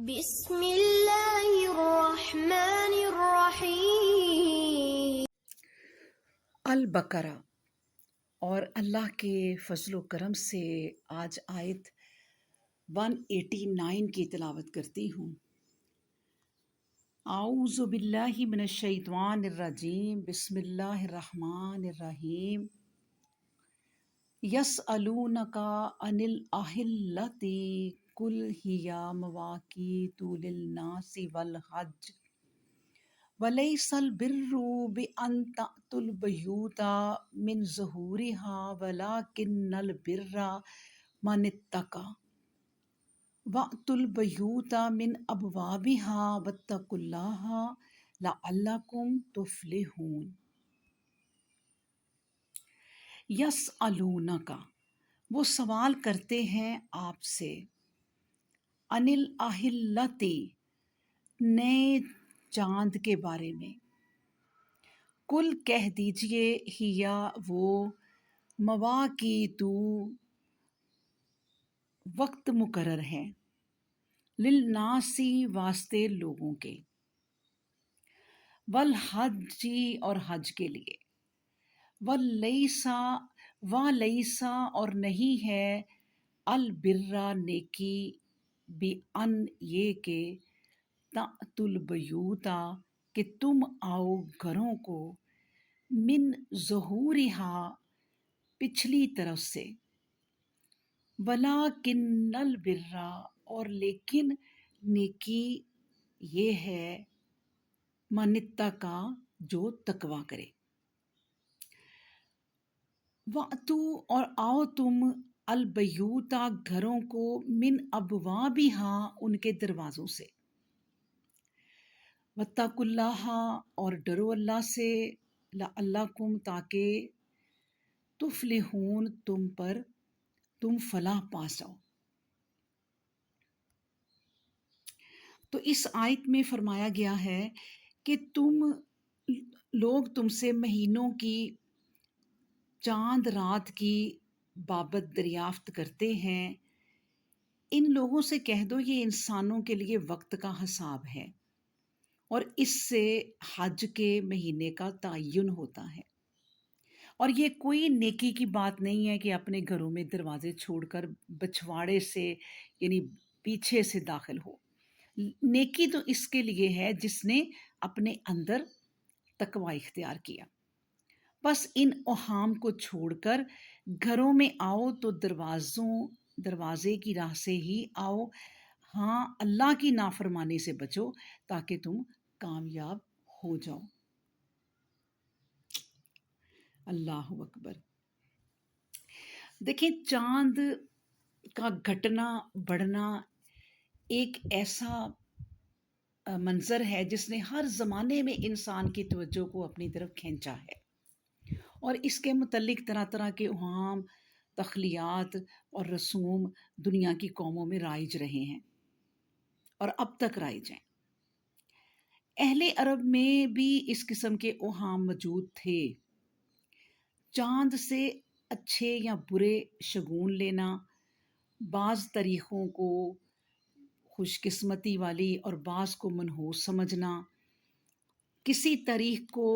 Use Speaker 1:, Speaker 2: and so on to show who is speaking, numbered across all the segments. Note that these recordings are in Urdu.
Speaker 1: بسم اللہ الرحمن الرحیم۔
Speaker 2: البقرہ۔ اور اللہ کے فضل و کرم سے آج آیت 189 کی تلاوت کرتی ہوں۔ اعوذ باللہ من الشیطان الرجیم، بسم اللہ الرحمن الرحیم۔ یسألونک عن الأہلۃ قل ہی مواقیت للناس والحج وَلَيْسَ الْبِرُّ بِأَن تَأْتُوا الْبُيُوتَ مِنْ ظُهُورِهَا وَلَكِنَّ الْبِرَّ مَنِ اتَّقَى وَأْتُوا الْبُيُوتَ مِنْ أَبْوَابِهَا وَاتَّقُوا اللَّهَ لَعَلَّكُمْ تُفْلِحُونَ۔ یسألونک، وہ سوال کرتے ہیں آپ سے، عن الاہلۃ، نئے چاند کے بارے میں۔ کل کہہ دیجئے، ہیا وہ، مواقیت وقت مقرر ہیں، للناس واسطے لوگوں کے، والحج اور حج کے لیے، ولیسا اور نہیں ہے، البرا نیکی، بِأَن یہ کہ، تأتوا البیوت کہ تم آؤ گھروں کو، من ظہورہا پچھلی طرف سے، وَلَٰكِنَّ الْبِرَّ اور لیکن نیکی یہ ہے، مَنِ اتَّقَىٰ جو تقویٰ کرے، وَأْتُوا اور آؤ تم، الْبَیُوتَ گھروں کو، من ابوابہا ان کے دروازوں سے، وَاتَّقُوا اللَّهَ اور ڈرو اللہ سے، لعلکم تاکہ، تفلحون تم فلاح پا جاؤ۔ تو اس آیت میں فرمایا گیا ہے کہ لوگ تم سے مہینوں کی، چاند رات کی بابت دریافت کرتے ہیں۔ ان لوگوں سے کہہ دو یہ انسانوں کے لیے وقت کا حساب ہے، اور اس سے حج کے مہینے کا تعین ہوتا ہے، اور یہ کوئی نیکی کی بات نہیں ہے کہ اپنے گھروں میں دروازے چھوڑ کر بچھواڑے سے یعنی پیچھے سے داخل ہو۔ نیکی تو اس کے لیے ہے جس نے اپنے اندر تقوی اختیار کیا۔ بس ان اوہام کو چھوڑ کر گھروں میں آؤ تو دروازے کی راہ سے ہی آؤ، ہاں اللہ کی نافرمانی سے بچو تاکہ تم کامیاب ہو جاؤ۔ اللہ اکبر۔ دیکھیں، چاند کا گھٹنا بڑھنا ایک ایسا منظر ہے جس نے ہر زمانے میں انسان کی توجہ کو اپنی طرف کھینچا ہے، اور اس کے متعلق طرح طرح کے اوہام، تخلیات اور رسوم دنیا کی قوموں میں رائج رہے ہیں اور اب تک رائج ہیں۔ اہل عرب میں بھی اس قسم کے اوہام موجود تھے۔ چاند سے اچھے یا برے شگون لینا، بعض طریقوں کو خوش قسمتی والی اور بعض کو منحوس سمجھنا، کسی طریق کو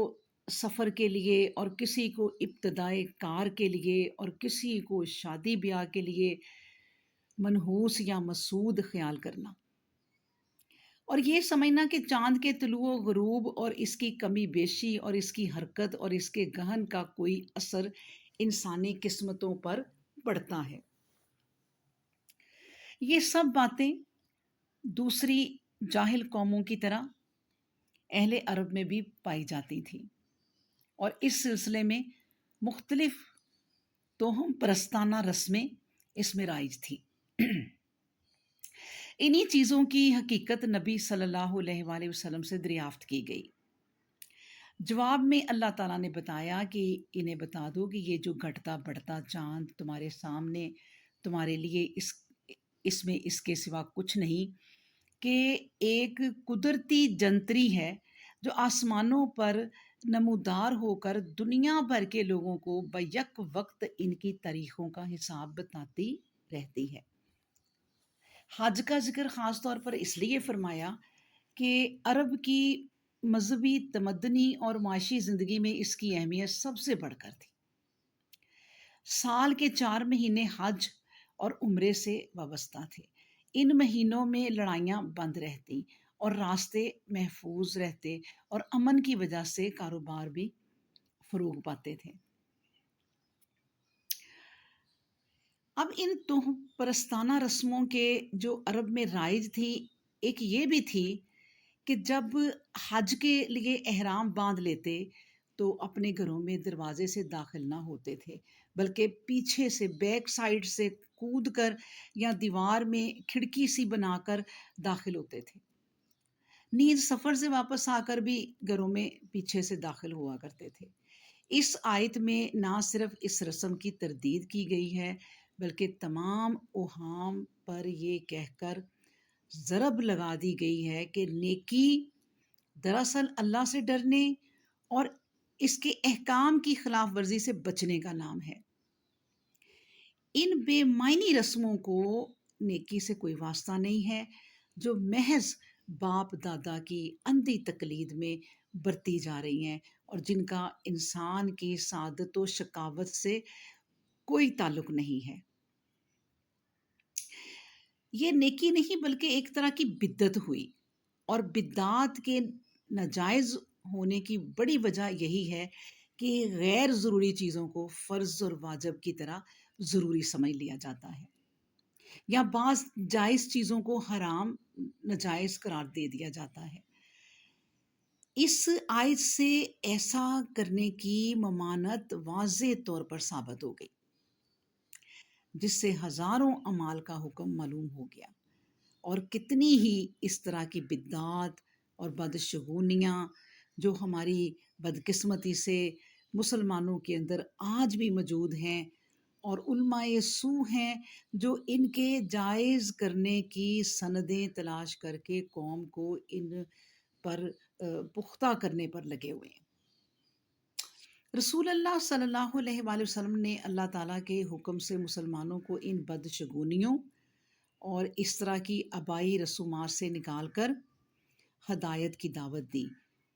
Speaker 2: سفر کے لیے اور کسی کو ابتدائے کار کے لیے اور کسی کو شادی بیاہ کے لیے منحوس یا مسعود خیال کرنا، اور یہ سمجھنا کہ چاند کے طلوع و غروب اور اس کی کمی بیشی اور اس کی حرکت اور اس کے گہن کا کوئی اثر انسانی قسمتوں پر پڑتا ہے۔ یہ سب باتیں دوسری جاہل قوموں کی طرح اہل عرب میں بھی پائی جاتی تھیں، اور اس سلسلے میں مختلف توہم پرستانہ رسمیں اس میں رائج تھی۔ انہی چیزوں کی حقیقت نبی صلی اللہ علیہ وآلہ وسلم سے دریافت کی گئی۔ جواب میں اللہ تعالیٰ نے بتایا کہ انہیں بتا دو کہ یہ جو گھٹتا بڑھتا چاند تمہارے سامنے، تمہارے لیے اس میں اس کے سوا کچھ نہیں کہ ایک قدرتی جنتری ہے جو آسمانوں پر نمودار ہو کر دنیا بھر کے لوگوں کو بیک وقت ان کی تاریخوں کا حساب بتاتی رہتی ہے۔ حج کا ذکر خاص طور پر اس لیے فرمایا کہ عرب کی مذہبی، تمدنی اور معاشی زندگی میں اس کی اہمیت سب سے بڑھ کر تھی۔ سال کے 4 مہینے حج اور عمرے سے وابستہ تھے۔ ان مہینوں میں لڑائیاں بند رہتی اور راستے محفوظ رہتے، اور امن کی وجہ سے کاروبار بھی فروغ پاتے تھے۔ اب ان توہ پرستانہ رسموں کے جو عرب میں رائج تھی، ایک یہ بھی تھی کہ جب حج کے لیے احرام باندھ لیتے تو اپنے گھروں میں دروازے سے داخل نہ ہوتے تھے، بلکہ پیچھے سے بیک سائڈ سے کود کر یا دیوار میں کھڑکی سی بنا کر داخل ہوتے تھے۔ نیز سفر سے واپس آ کر بھی گھروں میں پیچھے سے داخل ہوا کرتے تھے۔ اس آیت میں نہ صرف اس رسم کی تردید کی گئی ہے، بلکہ تمام اوہام پر یہ کہہ کر ضرب لگا دی گئی ہے کہ نیکی دراصل اللہ سے ڈرنے اور اس کے احکام کی خلاف ورزی سے بچنے کا نام ہے۔ ان بے معنی رسموں کو نیکی سے کوئی واسطہ نہیں ہے، جو محض باپ دادا کی اندھی تقلید میں برتی جا رہی ہیں اور جن کا انسان کی سعادت و شقاوت سے کوئی تعلق نہیں ہے۔ یہ نیکی نہیں بلکہ ایک طرح کی بدعت ہوئی، اور بدعات کے ناجائز ہونے کی بڑی وجہ یہی ہے کہ غیر ضروری چیزوں کو فرض اور واجب کی طرح ضروری سمجھ لیا جاتا ہے، یا بعض جائز چیزوں کو حرام ناجائز قرار دے دیا جاتا ہے۔ اس آیت سے ایسا کرنے کی ممانعت واضح طور پر ثابت ہو گئی، جس سے ہزاروں اعمال کا حکم معلوم ہو گیا، اور کتنی ہی اس طرح کی بدعات اور بدشگونیاں جو ہماری بدقسمتی سے مسلمانوں کے اندر آج بھی موجود ہیں، اور علماء سو ہیں جو ان کے جائز کرنے کی سندیں تلاش کر کے قوم کو ان پر پختہ کرنے پر لگے ہوئے ہیں۔ رسول اللہ صلی اللہ علیہ وآلہ وسلم نے اللہ تعالیٰ کے حکم سے مسلمانوں کو ان بدشگونیوں اور اس طرح کی آبائی رسومات سے نکال کر ہدایت کی دعوت دی،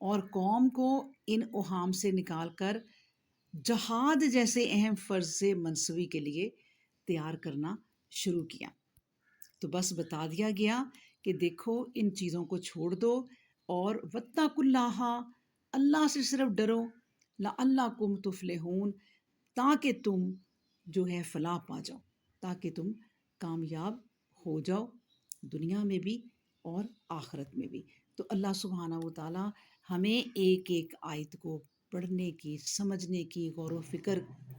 Speaker 2: اور قوم کو ان اوہام سے نکال کر جہاد جیسے اہم فرض سے منصبی کے لیے تیار کرنا شروع کیا۔ تو بس بتا دیا گیا کہ دیکھو ان چیزوں کو چھوڑ دو، اور واتقوا اللہ، اللہ سے صرف ڈرو، لعلکم تفلحون، تاکہ تم جو ہے فلاح پا جاؤ، تاکہ تم کامیاب ہو جاؤ دنیا میں بھی اور آخرت میں بھی۔ تو اللہ سبحانہ و تعالیٰ ہمیں ایک ایک آیت کو پڑھنے کی، سمجھنے کی، غور و فکر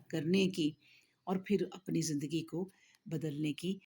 Speaker 2: کرنے کی، اور پھر اپنی زندگی کو بدلنے کی